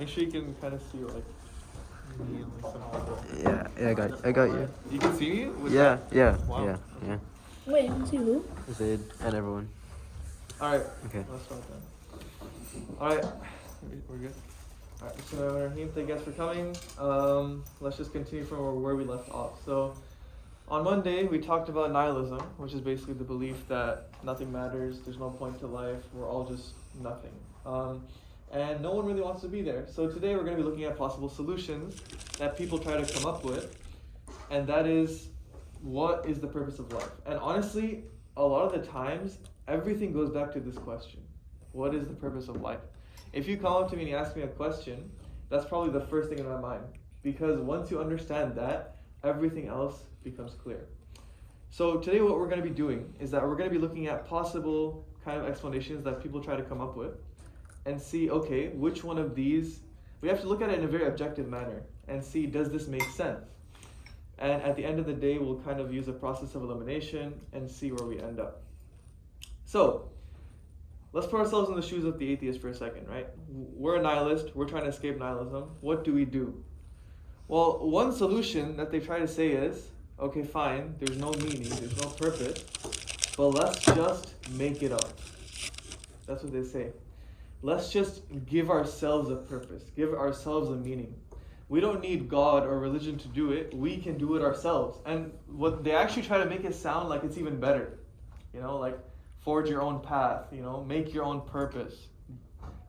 Make sure you can kind of see like me and like some. Yeah, I got you. You can see me? Yeah. Wow. Wait, you can see who? Zaid and everyone. Alright. Okay. Let's start then. Alright. We're good. Alright, so thank you guys for coming. Let's just continue from where we left off. So, on Monday, we talked about nihilism, which is basically the belief that nothing matters, there's no point to life, we're all just nothing. And no one really wants to be there. So today we're going to be looking at possible solutions that people try to come up with, and that is, what is the purpose of life? And honestly, a lot of the times, everything goes back to this question. What is the purpose of life? If you come up to me and you ask me a question, that's probably the first thing in my mind. Because once you understand that, everything else becomes clear. So today what we're going to be doing is that we're going to be looking at possible kind of explanations that people try to come up with and see, okay, which one of these, we have to look at it in a very objective manner and see, does this make sense? And at the end of the day, we'll kind of use a process of elimination and see where we end up. So, let's put ourselves in the shoes of the atheist for a second, right? We're a nihilist, we're trying to escape nihilism. What do we do? Well, one solution that they try to say is, okay, fine, there's no meaning, there's no purpose, but let's just make it up. That's what they say. Let's just give ourselves a purpose, give ourselves a meaning. We don't need God or religion to do it, we can do it ourselves. And what they actually try to make it sound like it's even better. You know, like forge your own path, you know, make your own purpose.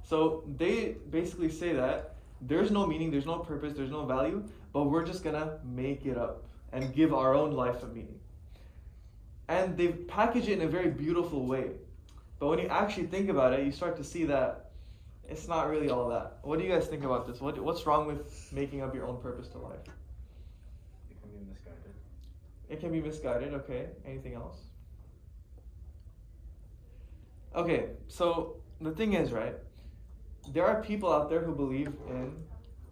So they basically say that there's no meaning, there's no purpose, there's no value, but we're just gonna make it up and give our own life a meaning. And they package it in a very beautiful way. But when you actually think about it, you start to see that it's not really all that. What do you guys think about this? What's wrong with making up your own purpose to life? It can be misguided. It can be misguided, okay. Anything else? Okay, so the thing is, right, there are people out there who believe in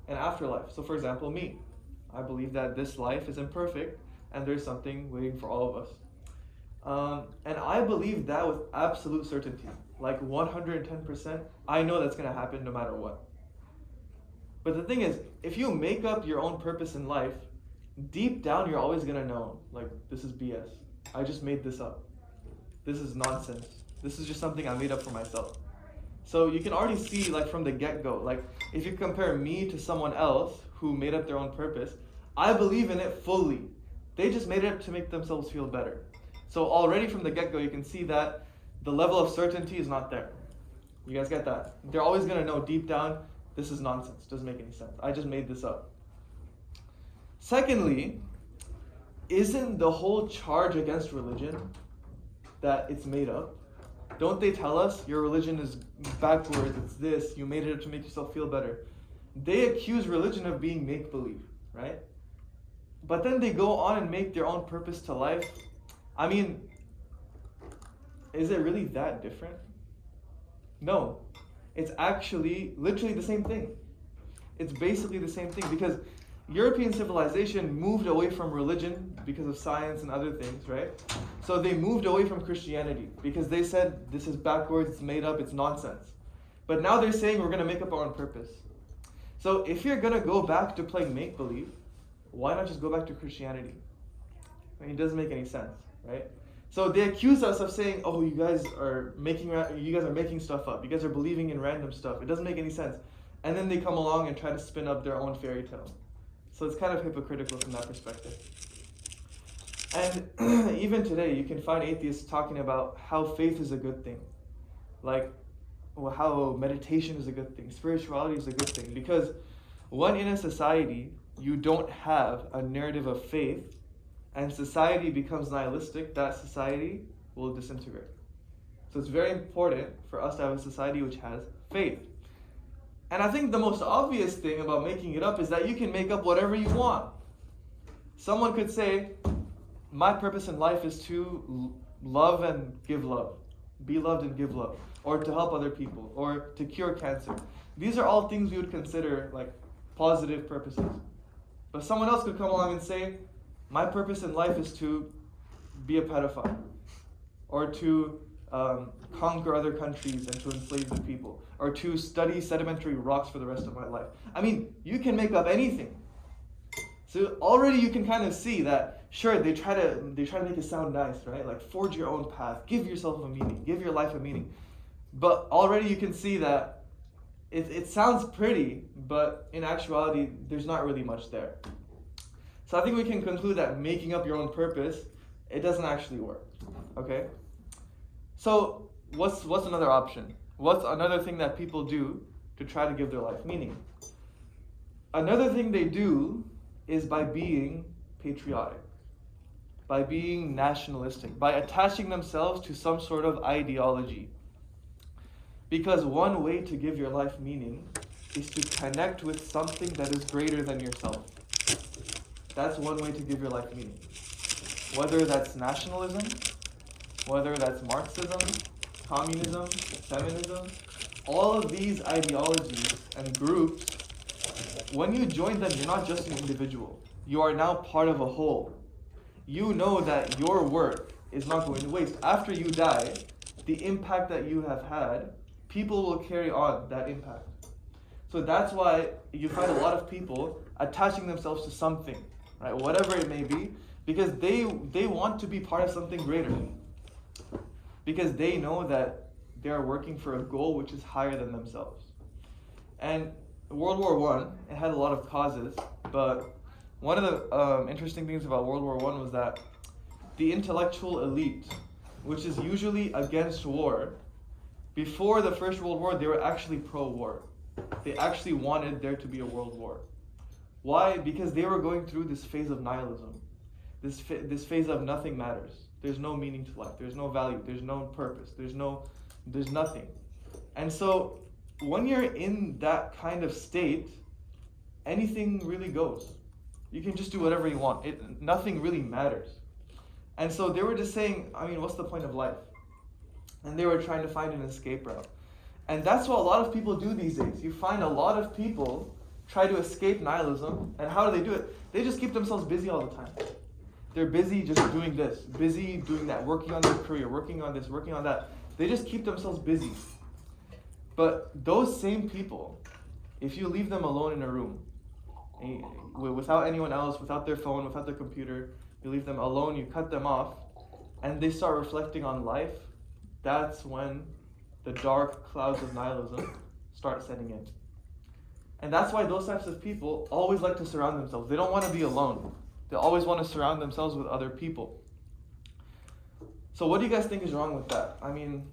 an afterlife. So for example, me. I believe that this life is imperfect and there's something waiting for all of us. And I believe that with absolute certainty, like 110%, I know that's going to happen no matter what. But the thing is, if you make up your own purpose in life, deep down you're always going to know, like, this is BS. I just made this up. This is nonsense. This is just something I made up for myself. So you can already see, like, from the get-go, like, if you compare me to someone else who made up their own purpose, I believe in it fully. They just made it up to make themselves feel better. So already from the get-go, you can see that the level of certainty is not there. You guys get that? They're always going to know deep down, this is nonsense. Doesn't make any sense. I just made this up. Secondly, isn't the whole charge against religion that it's made up? Don't they tell us your religion is backwards, it's this, you made it up to make yourself feel better? They accuse religion of being make-believe, right? But then they go on and make their own purpose to life. I mean, is it really that different? No. It's actually literally the same thing. It's basically the same thing because European civilization moved away from religion because of science and other things, right? So they moved away from Christianity because they said this is backwards, it's made up, it's nonsense. But now they're saying we're going to make up our own purpose. So if you're going to go back to playing make-believe, why not just go back to Christianity? I mean, it doesn't make any sense, right? So they accuse us of saying, oh, you guys are making stuff up. You guys are believing in random stuff. It doesn't make any sense. And then they come along and try to spin up their own fairy tale. So it's kind of hypocritical from that perspective. And even today, you can find atheists talking about how faith is a good thing. Like, well, how meditation is a good thing. Spirituality is a good thing. Because when in a society, you don't have a narrative of faith, and society becomes nihilistic, that society will disintegrate. So it's very important for us to have a society which has faith. And I think the most obvious thing about making it up is that you can make up whatever you want. Someone could say, my purpose in life is to love and give love. Be loved and give love. Or to help other people. Or to cure cancer. These are all things we would consider like positive purposes. But someone else could come along and say, my purpose in life is to be a pedophile. Or to conquer other countries and to enslave the people, or to study sedimentary rocks for the rest of my life. I mean, you can make up anything. So already you can kind of see that, sure, they try to make it sound nice, right? Like, forge your own path, give yourself a meaning, give your life a meaning. But already you can see that it sounds pretty, but in actuality, there's not really much there. So I think we can conclude that making up your own purpose, it doesn't actually work, okay? So what's another option? What's another thing that people do to try to give their life meaning? Another thing they do is by being patriotic, by being nationalistic, by attaching themselves to some sort of ideology. Because one way to give your life meaning is to connect with something that is greater than yourself. That's one way to give your life meaning. Whether that's nationalism, whether that's Marxism, communism, feminism, all of these ideologies and groups, when you join them, you're not just an individual. You are now part of a whole. You know that your work is not going to waste. After you die, the impact that you have had, people will carry on that impact. So that's why you find a lot of people attaching themselves to something, right? Whatever it may be, because they want to be part of something greater. Because they know that they are working for a goal which is higher than themselves. And World War I, it had a lot of causes, but one of the interesting things about World War I was that the intellectual elite, which is usually against war, before the First World War, they were actually pro-war. They actually wanted there to be a world war. Why? Because they were going through this phase of nihilism, this phase of nothing matters. There's no meaning to life. There's no value. There's no purpose. There's nothing. And so when you're in that kind of state, anything really goes. You can just do whatever you want. Nothing really matters. And so they were just saying, I mean, what's the point of life? And they were trying to find an escape route. And that's what a lot of people do these days. You find a lot of people try to escape nihilism. And how do they do it? They just keep themselves busy all the time. They're busy just doing this, busy doing that, working on their career, working on this, working on that. They just keep themselves busy. But those same people, if you leave them alone in a room, without anyone else, without their phone, without their computer, you leave them alone, you cut them off, and they start reflecting on life, that's when the dark clouds of nihilism start setting in. And that's why those types of people always like to surround themselves. They don't want to be alone. They always want to surround themselves with other people. So what do you guys think is wrong with that? I mean,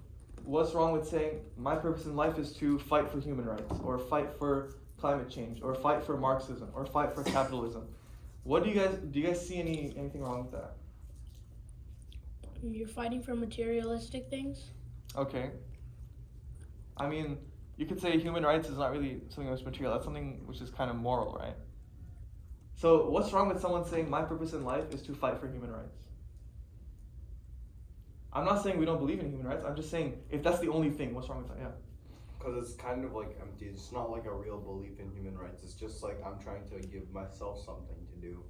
what's wrong with saying, my purpose in life is to fight for human rights, or fight for climate change, or fight for Marxism, or fight for capitalism? What do you guys see anything wrong with that? You're fighting for materialistic things? Okay. I mean, you could say human rights is not really something that's material. That's something which is kind of moral, right? So what's wrong with someone saying, my purpose in life is to fight for human rights? I'm not saying we don't believe in human rights. I'm just saying, if that's the only thing, what's wrong with that? Yeah. Because it's kind of like empty. It's not like a real belief in human rights. It's just like I'm trying to give myself something to do.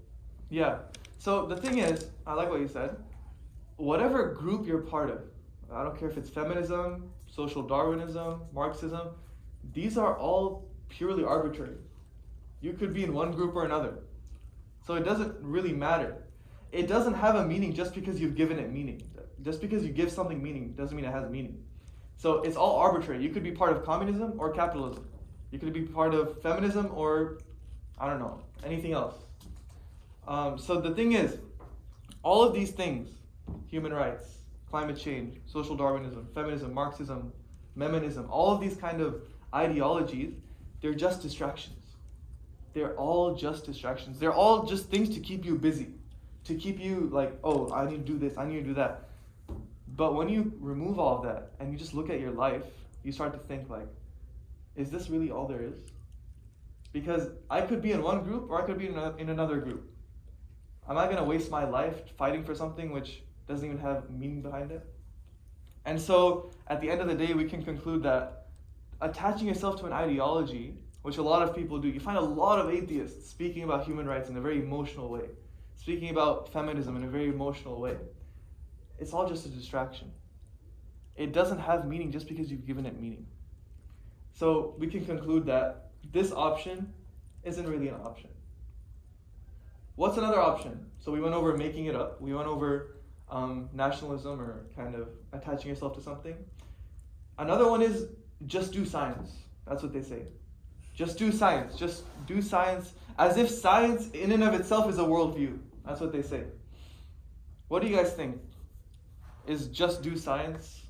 Yeah. So the thing is, I like what you said. Whatever group you're part of, I don't care if it's feminism, social Darwinism, Marxism, these are all purely arbitrary. You could be in one group or another. So it doesn't really matter. It doesn't have a meaning just because you've given it meaning. Just because you give something meaning doesn't mean it has meaning. So it's all arbitrary. You could be part of communism or capitalism. You could be part of feminism or, I don't know, anything else. So the thing is, all of these things, human rights, climate change, social Darwinism, feminism, Marxism, Meminism, all of these kind of ideologies, they're just distractions. They're all just distractions. They're all just things to keep you busy, to keep you like, oh, I need to do this, I need to do that. But when you remove all of that and you just look at your life, you start to think like, is this really all there is? Because I could be in one group or I could be in another group. Am I going to waste my life fighting for something which doesn't even have meaning behind it? And so at the end of the day, we can conclude that attaching yourself to an ideology, which a lot of people do, you find a lot of atheists speaking about human rights in a very emotional way, speaking about feminism in a very emotional way. It's all just a distraction. it doesn't have meaning just because you've given it meaning. So we can conclude that this option isn't really an option. What's another option? So we went over making it up. We went over nationalism, or kind of attaching yourself to something. Another one is just do science. That's what they say. Just do science. Just do science as if science in and of itself is a worldview. That's what they say. What do you guys think? Is just do science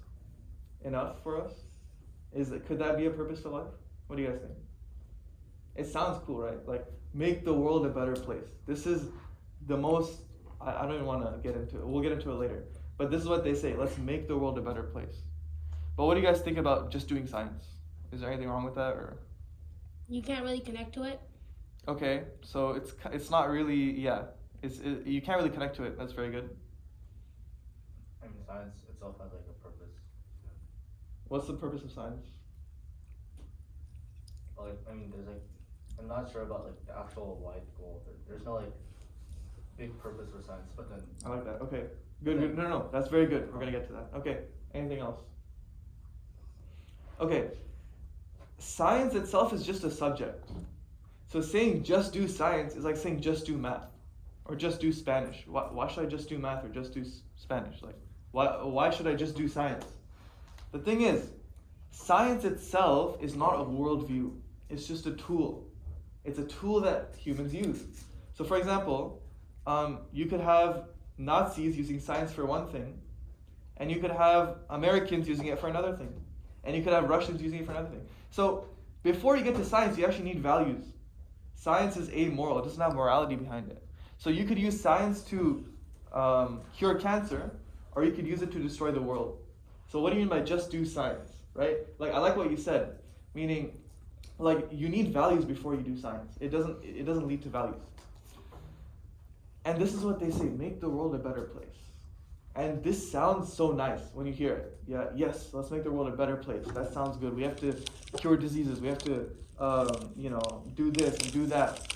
enough for us? Could that be a purpose to life? What do you guys think? It sounds cool, right? Like, make the world a better place. This is the most, I don't even want to get into it. We'll get into it later. But this is what they say. Let's make the world a better place. But what do you guys think about just doing science? Is there anything wrong with that, or? You can't really connect to it. Okay, so it's not really, you can't really connect to it. That's very good. I mean, science itself has like a purpose. What's the purpose of science? Like, I mean, there's like, I'm not sure about like the actual wide goal. There's no like big purpose for science, but then. I like that. Okay, good. No, that's very good. We're gonna get to that. Okay, anything else? Okay, science itself is just a subject. So saying just do science is like saying just do math, or just do Spanish. Why should I just do math or just do Spanish? Like, why should I just do science? The thing is, science itself is not a worldview. It's just a tool. It's a tool that humans use. So for example, you could have Nazis using science for one thing, and you could have Americans using it for another thing, and you could have Russians using it for another thing. So before you get to science, you actually need values. Science is amoral. It doesn't have morality behind it. So you could use science to cure cancer, or you could use it to destroy the world. So what do you mean by just do science, right? Like, I like what you said, meaning, like, you need values before you do science. It doesn't lead to values. And this is what they say: make the world a better place. And this sounds so nice when you hear it. Yeah, yes, let's make the world a better place. That sounds good. We have to cure diseases. We have to, do this and do that.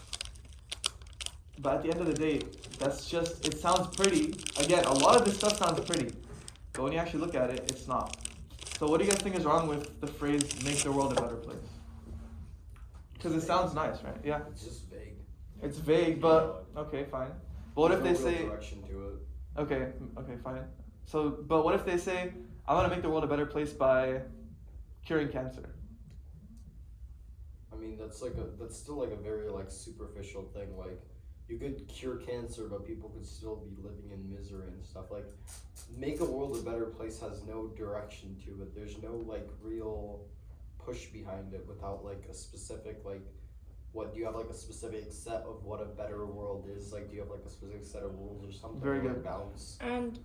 But at the end of the day, it sounds pretty. Again, a lot of this stuff sounds pretty. But when you actually look at it, it's not. So what do you guys think is wrong with the phrase, make the world a better place? Because it sounds nice, right? Yeah? It's just vague. It's vague, but, okay, fine. But what if they There's no real say, direction to it. okay, fine. So, but what if they say, I want to make the world a better place by curing cancer? I mean, that's still like a very like superficial thing. Like, you could cure cancer, but people could still be living in misery and stuff. Like, make a world a better place has no direction to it. There's no like real push behind it without like a specific like, what do you have like a specific set of what a better world is? Like, do you have like a specific set of rules or something? Very or, good. Like, balance. And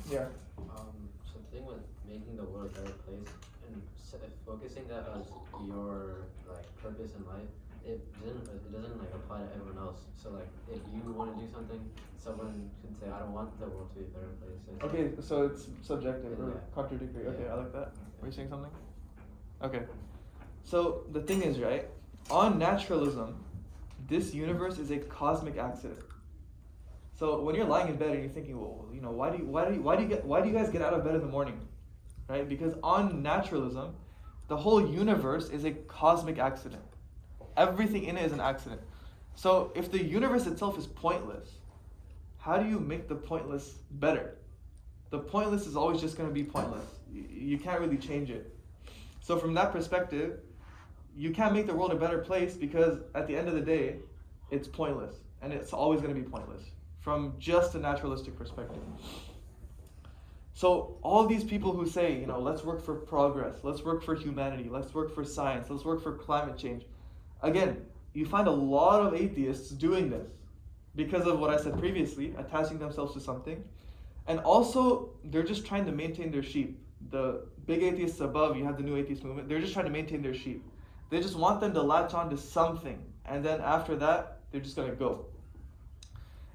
Yeah. So the thing with making the world a better place and focusing that as your like purpose in life, it doesn't like apply to everyone else. So like if you want to do something, someone can say, I don't want the world to be a better place. So Okay, so it's subjective, or Yeah. contradictory. Okay, Yeah. I like that. Were you saying something? Okay. So the thing is, right, on naturalism, this universe is a cosmic accident. So when you're lying in bed and you're thinking, well, why do you guys get out of bed in the morning? Right? Because on naturalism, the whole universe is a cosmic accident. Everything in it is an accident. So if the universe itself is pointless, how do you make the pointless better? The pointless is always just going to be pointless. You can't really change it. So from that perspective, you can't make the world a better place because at the end of the day, it's pointless. And it's always going to be pointless from just a naturalistic perspective. So all these people who say, let's work for progress, let's work for humanity, let's work for science, let's work for climate change. Again, you find a lot of atheists doing this because of what I said previously, attaching themselves to something. And also, they're just trying to maintain their sheep. The big atheists above, you have the new atheist movement, they're just trying to maintain their sheep. They just want them to latch on to something. And then after that, they're just going to go.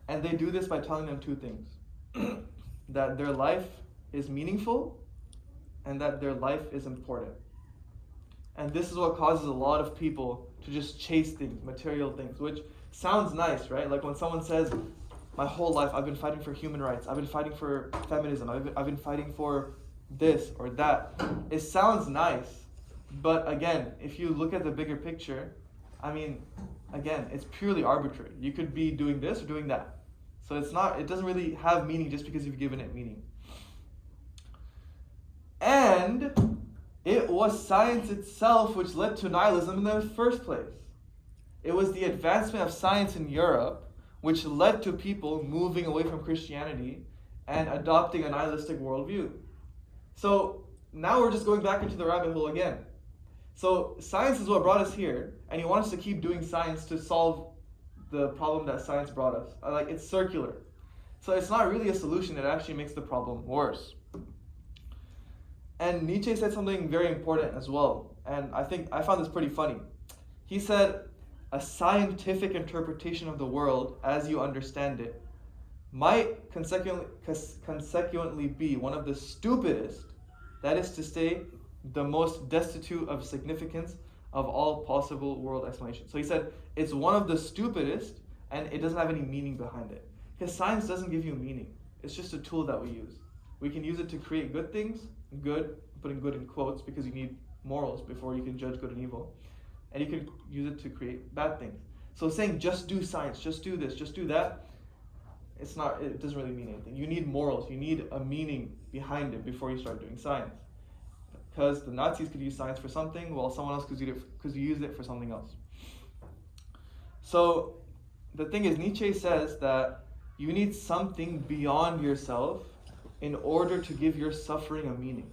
And they do this by telling them two things. That their life is meaningful and that their life is important. And this is what causes a lot of people to just chase things, material things, which sounds nice, right? Like when someone says, my whole life I've been fighting for human rights, I've been fighting for feminism, I've been fighting for this or that. It sounds nice, but again, if you look at the bigger picture, I mean, again, it's purely arbitrary. You could be doing this or doing that. So it doesn't really have meaning just because you've given it meaning. And it was science itself which led to nihilism in the first place. It was the advancement of science in Europe which led to people moving away from Christianity and adopting a nihilistic worldview. So now we're just going back into the rabbit hole again. So science is what brought us here, and you want us to keep doing science to solve the problem that science brought us. Like, it's circular. So it's not really a solution, it actually makes the problem worse. And Nietzsche said something very important as well, and I found this pretty funny. He said, a scientific interpretation of the world as you understand it might consequently be one of the stupidest, that is to say, the most destitute of significance of all possible world explanations. So he said, it's one of the stupidest, and it doesn't have any meaning behind it. Because science doesn't give you meaning. It's just a tool that we use. We can use it to create good things, good, putting good in quotes, because you need morals before you can judge good and evil. And you can use it to create bad things. So saying just do science, just do this, just do that, it doesn't really mean anything. You need morals, you need a meaning behind it before you start doing science. Because the Nazis could use science for something, while someone else could use it for something else. So the thing is, Nietzsche says that you need something beyond yourself in order to give your suffering a meaning.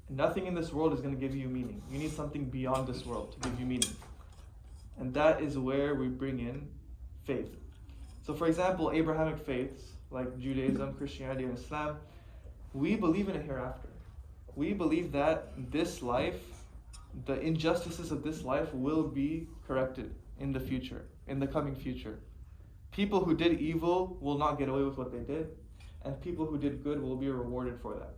Nothing in this world is going to give you meaning. You need something beyond this world to give you meaning. And that is where we bring in faith. So for example, Abrahamic faiths, like Judaism, Christianity, and Islam, we believe in a hereafter. We believe that this life, the injustices of this life will be corrected in the future, in the coming future. People who did evil will not get away with what they did, and people who did good will be rewarded for that.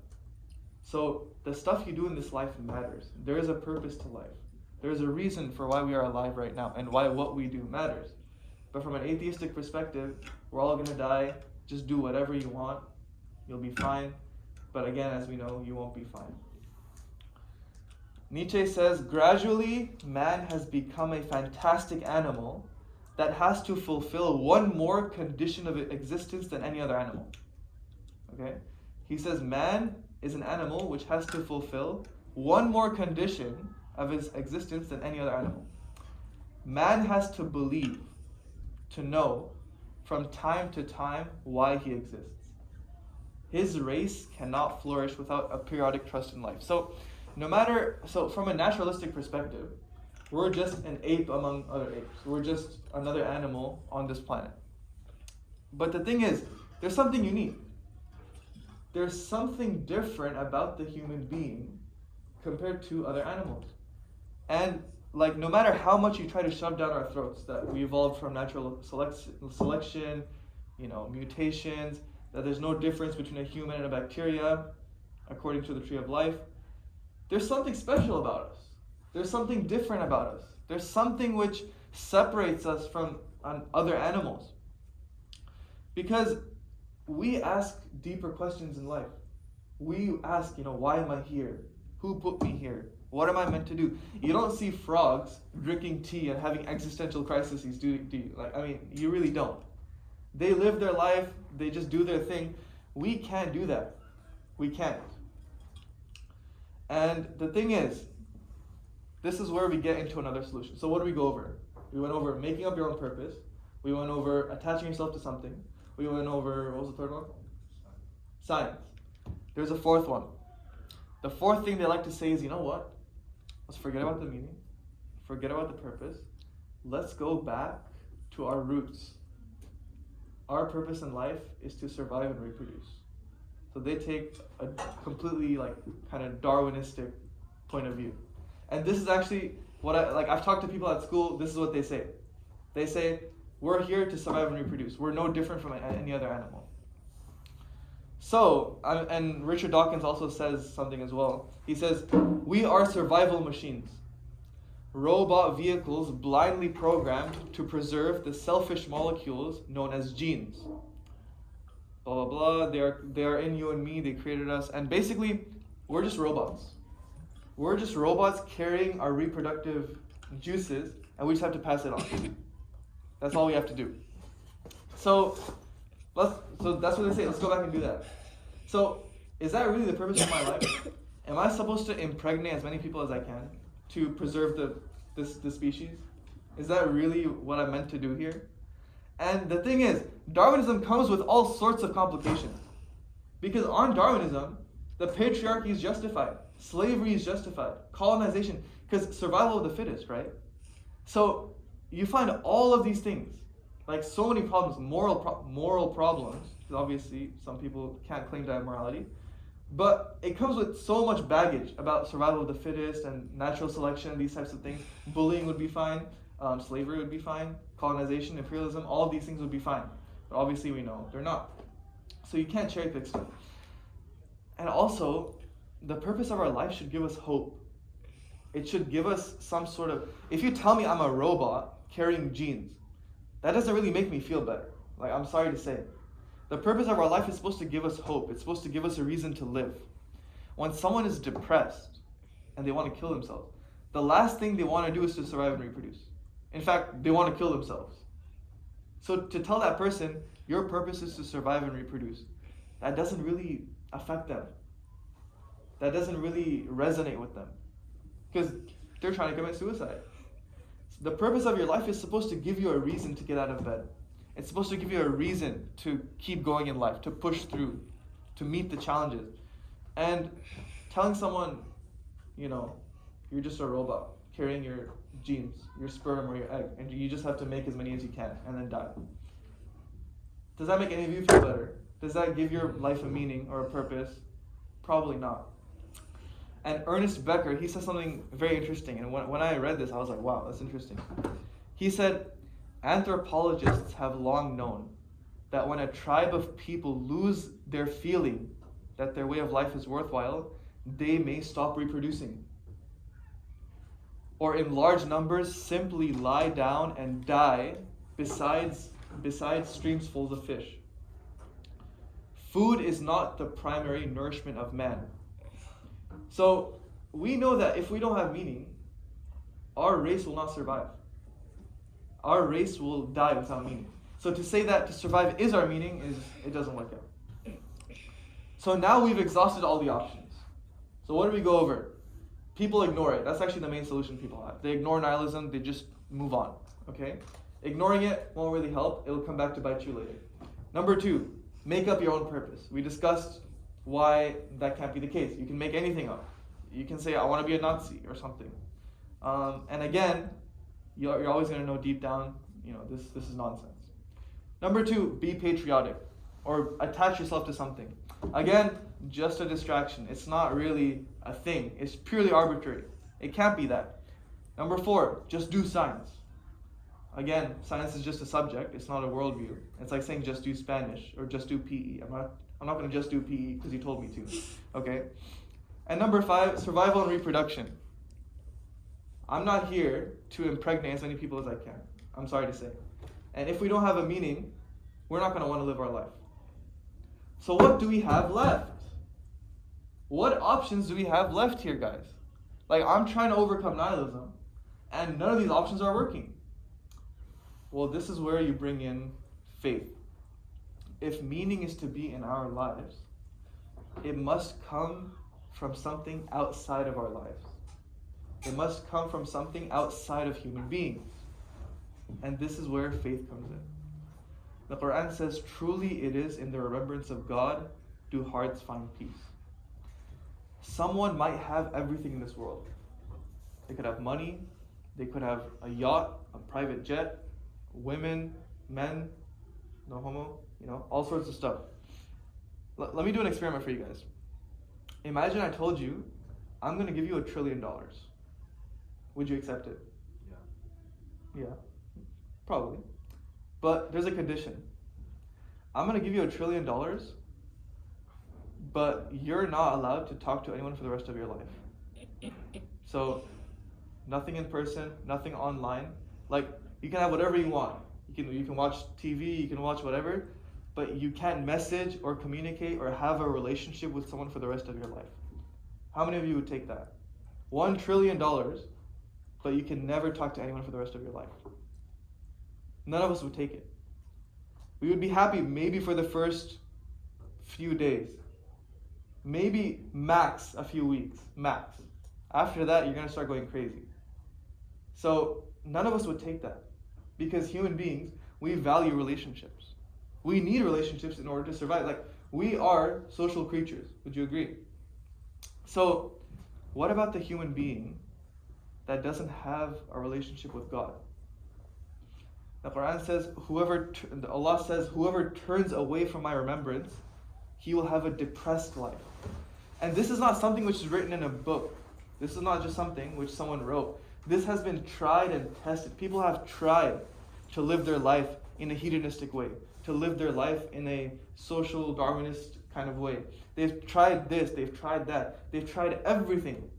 So the stuff you do in this life matters. There is a purpose to life. There is a reason for why we are alive right now, and why what we do matters. But from an atheistic perspective, we're all going to die. Just do whatever you want. You'll be fine. But again, as we know, you won't be fine. Nietzsche says, gradually, man has become a fantastic animal that has to fulfill one more condition of existence than any other animal. Okay? He says, man is an animal which has to fulfill one more condition of his existence than any other animal. Man has to believe, to know, from time to time, why he exists. His race cannot flourish without a periodic trust in life. So from a naturalistic perspective, we're just an ape among other apes. We're just another animal on this planet. But the thing is, there's something unique. There's something different about the human being compared to other animals. And no matter how much you try to shove down our throats that we evolved from natural selection, mutations, that there's no difference between a human and a bacteria, according to the tree of life, there's something special about us. There's something different about us. There's something which separates us from other animals. Because we ask deeper questions in life. We ask, why am I here? Who put me here? What am I meant to do? You don't see frogs drinking tea and having existential crises, do you? You really don't. They live their life, they just do their thing. We can't do that. We can't. And the thing is, this is where we get into another solution. So what do we go over? We went over making up your own purpose. We went over attaching yourself to something. We went over, what was the third one? Science. There's a fourth one. The fourth thing they like to say is, you know what? Let's forget about the meaning. Forget about the purpose. Let's go back to our roots. Our purpose in life is to survive and reproduce. So they take a completely kind of Darwinistic point of view. And this is actually what I've talked to people at school, this is what they say. They say, we're here to survive and reproduce. We're no different from any other animal. So, and Richard Dawkins also says something as well. He says, we are survival machines. Robot vehicles blindly programmed to preserve the selfish molecules known as genes. Blah, blah, blah. They are in you and me. They created us. And basically, we're just robots. We're just robots carrying our reproductive juices, and we just have to pass it on. That's all we have to do. So that's what they say. Let's go back and do that. So is that really the purpose of my life? Am I supposed to impregnate as many people as I can to preserve the species? Is that really what I'm meant to do here? And the thing is, Darwinism comes with all sorts of complications. Because on Darwinism, the patriarchy is justified. Slavery is justified. Colonization. Because survival of the fittest, right? So you find all of these things. Like so many problems, moral problems. Because obviously some people can't claim to have morality. But it comes with so much baggage about survival of the fittest and natural selection, these types of things. Bullying would be fine. Slavery would be fine. Colonization, imperialism, all of these things would be fine. But obviously we know they're not. So you can't cherry pick stuff. And also, the purpose of our life should give us hope. It should give us some sort of... If you tell me I'm a robot carrying genes, that doesn't really make me feel better. Like, I'm sorry to say. The purpose of our life is supposed to give us hope. It's supposed to give us a reason to live. When someone is depressed and they want to kill themselves, the last thing they want to do is to survive and reproduce. In fact, they want to kill themselves. So to tell that person, your purpose is to survive and reproduce, that doesn't really affect them. That doesn't really resonate with them. Because they're trying to commit suicide. The purpose of your life is supposed to give you a reason to get out of bed. It's supposed to give you a reason to keep going in life, to push through, to meet the challenges. And telling someone, you're just a robot carrying your genes, your sperm or your egg, and you just have to make as many as you can and then die. Does that make any of you feel better? Does that give your life a meaning or a purpose? Probably not. And Ernest Becker, he said something very interesting. And when I read this, I was like, wow, that's interesting. He said, anthropologists have long known that when a tribe of people lose their feeling that their way of life is worthwhile, they may stop reproducing. Or in large numbers, simply lie down and die beside streams full of fish. Food is not the primary nourishment of man. So we know that if we don't have meaning, our race will not survive. Our race will die without meaning. So to say that to survive is our meaning, it doesn't work out. So now we've exhausted all the options. So what do we go over? People ignore it. That's actually the main solution people have. They ignore nihilism, they just move on. Okay? Ignoring it won't really help. It'll come back to bite you later. Number 2, make up your own purpose. We discussed why that can't be the case. You can make anything up. You can say, I want to be a Nazi or something. And again, you're always going to know deep down, this is nonsense. Number 2, be patriotic or attach yourself to something. Again, just a distraction. It's not really a thing. It's purely arbitrary. It can't be that. Number 4, just do science. Again, science is just a subject. It's not a worldview. It's like saying just do Spanish or just do PE. I'm not going to just do PE because you told me to. Okay? And number 5, survival and reproduction. I'm not here to impregnate as many people as I can. I'm sorry to say. And if we don't have a meaning, we're not going to want to live our life. So what do we have left? What options do we have left here, guys? Like, I'm trying to overcome nihilism, and none of these options are working. Well, this is where you bring in faith. If meaning is to be in our lives, it must come from something outside of our lives. It must come from something outside of human beings. And this is where faith comes in. The Quran says, truly it is in the remembrance of God do hearts find peace. Someone might have everything in this world. They could have money, they could have a yacht, a private jet, women, men, no homo, all sorts of stuff. Let me do an experiment for you guys. Imagine I told you, I'm going to give you $1 trillion. Would you accept it? Yeah. Yeah, probably. But there's a condition. I'm going to give you $1 trillion, but you're not allowed to talk to anyone for the rest of your life. So, nothing in person, nothing online. Like, you can have whatever you want. You can watch TV, you can watch whatever, but you can't message or communicate or have a relationship with someone for the rest of your life. How many of you would take that? $1 trillion, but you can never talk to anyone for the rest of your life. None of us would take it. We would be happy maybe for the first few days. Maybe max a few weeks, max. After that, you're going to start going crazy. So none of us would take that. Because human beings, we value relationships. We need relationships in order to survive. Like, we are social creatures. Would you agree? So, what about the human being that doesn't have a relationship with God? The Quran says, Allah says, whoever turns away from my remembrance, he will have a depressed life. And this is not something which is written in a book. This is not just something which someone wrote. This has been tried and tested. People have tried to live their life in a hedonistic way, to live their life in a social Darwinist kind of way. They've tried this, they've tried that, they've tried everything.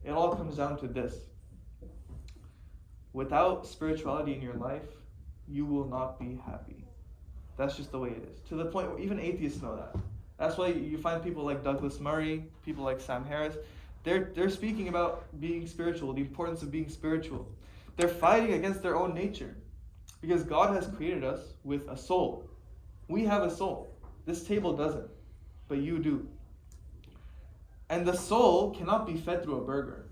It all comes down to this. Without spirituality in your life, you will not be happy. That's just the way it is. To the point where even atheists know that. That's why you find people like Douglas Murray, people like Sam Harris, they're speaking about being spiritual, the importance of being spiritual. They're fighting against their own nature. Because God has created us with a soul. We have a soul. This table doesn't, but you do. And the soul cannot be fed through a burger.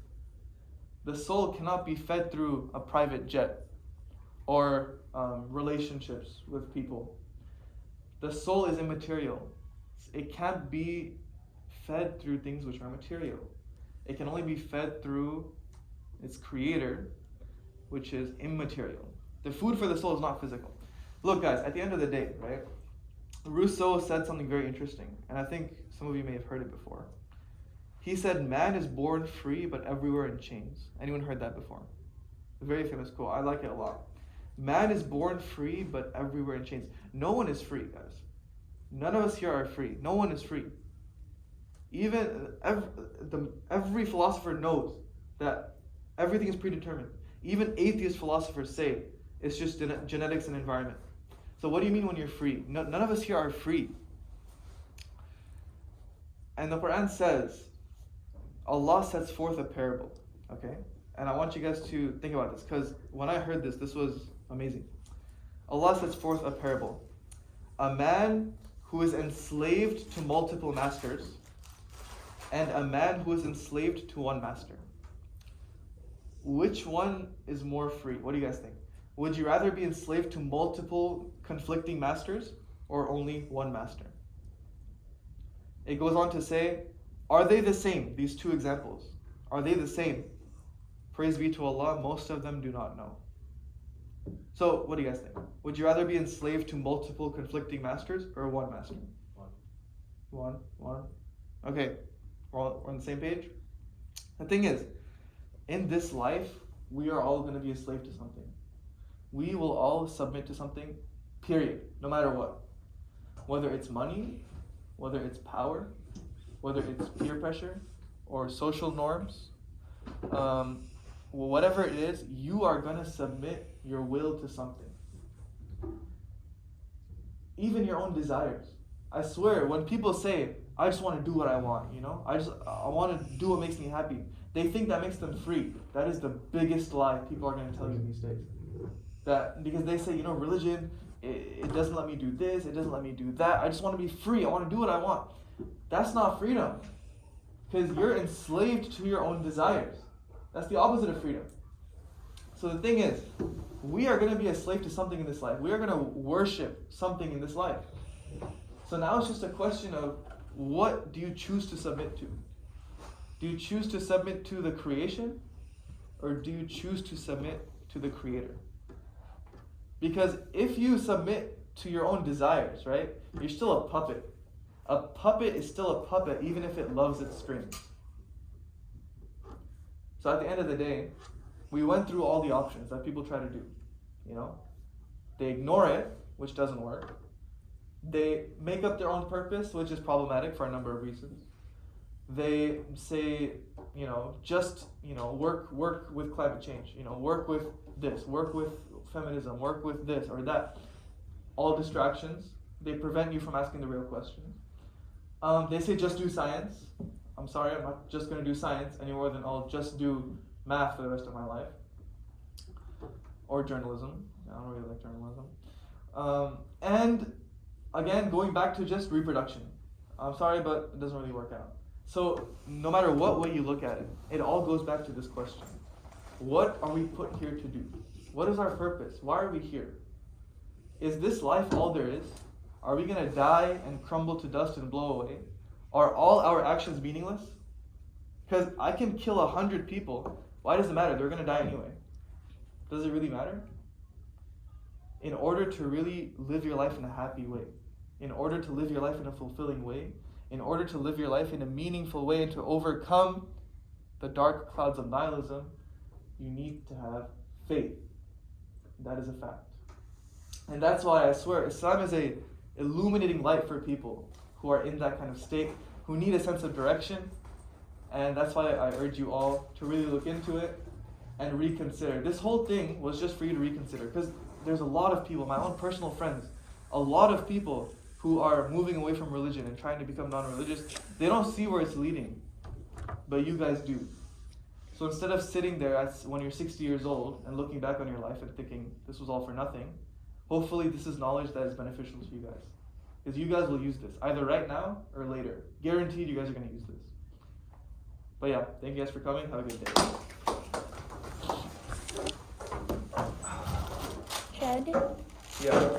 The soul cannot be fed through a private jet or relationships with people. The soul is immaterial. It can't be fed through things which are material. It can only be fed through its creator, which is immaterial. The food for the soul is not physical. Look, guys, at the end of the day, right? Rousseau said something very interesting, and I think some of you may have heard it before. He said, man is born free, but everywhere in chains. Anyone heard that before? A very famous quote. I like it a lot. Man is born free, but everywhere in chains. No one is free, guys. None of us here are free. No one is free. Even every philosopher knows that everything is predetermined. Even atheist philosophers say it's just genetics and environment. So what do you mean when you're free? None of us here are free. And the Quran says, Allah sets forth a parable, okay? And I want you guys to think about this, because when I heard this was amazing. Allah sets forth a parable. A man who is enslaved to multiple masters and a man who is enslaved to one master. Which one is more free? What do you guys think? Would you rather be enslaved to multiple conflicting masters or only one master? It goes on to say, are they the same? These two examples. Are they the same? Praise be to Allah, most of them do not know. So, what do you guys think? Would you rather be enslaved to multiple conflicting masters or one master? One. Okay, we're on the same page? The thing is, in this life, we are all going to be a slave to something. We will all submit to something, period, no matter what. Whether it's money, whether it's power, whether it's peer pressure or social norms, whatever it is, you are going to submit your will to something. Even your own desires. I swear, when people say, I just want to do what I want, I want to do what makes me happy, they think that makes them free. That is the biggest lie people are going to tell you these days. That because they say, religion, it doesn't let me do this, it doesn't let me do that. I just want to be free. I want to do what I want. That's not freedom. Because you're enslaved to your own desires. That's the opposite of freedom. So the thing is, we are going to be a slave to something in this life. We are going to worship something in this life. So now it's just a question of, what do you choose to submit to? Do you choose to submit to the creation? Or do you choose to submit to the creator? Because if you submit to your own desires, right, you're still a puppet. A puppet is still a puppet even if it loves its strings. So at the end of the day, we went through all the options that people try to do. They ignore it, which doesn't work. They make up their own purpose, which is problematic for a number of reasons. They say, work with climate change, work with this, work with feminism, work with this or that. All distractions. They prevent you from asking the real questions. They say just do science. I'm sorry, I'm not just going to do science any more than I'll just do math for the rest of my life. Or journalism. I don't really like journalism. And again, going back to just reproduction. I'm sorry, but it doesn't really work out. So no matter what way you look at it, it all goes back to this question. What are we put here to do? What is our purpose? Why are we here? Is this life all there is? Are we going to die and crumble to dust and blow away? Are all our actions meaningless? Because I can kill 100 people. Why does it matter? They're going to die anyway. Does it really matter? In order to really live your life in a happy way, in order to live your life in a fulfilling way, in order to live your life in a meaningful way and to overcome the dark clouds of nihilism, you need to have faith. That is a fact. And that's why I swear Islam is a illuminating light for people who are in that kind of state, who need a sense of direction. And that's why I urge you all to really look into it and reconsider. This whole thing was just for you to reconsider, because there's a lot of people, my own personal friends, a lot of people who are moving away from religion and trying to become non-religious. They don't see where it's leading, but you guys do. So instead of sitting there when you're 60 years old and looking back on your life and thinking this was all for nothing, hopefully this is knowledge that is beneficial to you guys. Because you guys will use this, either right now or later. Guaranteed you guys are going to use this. But yeah, thank you guys for coming. Have a good day. Shed. Yeah.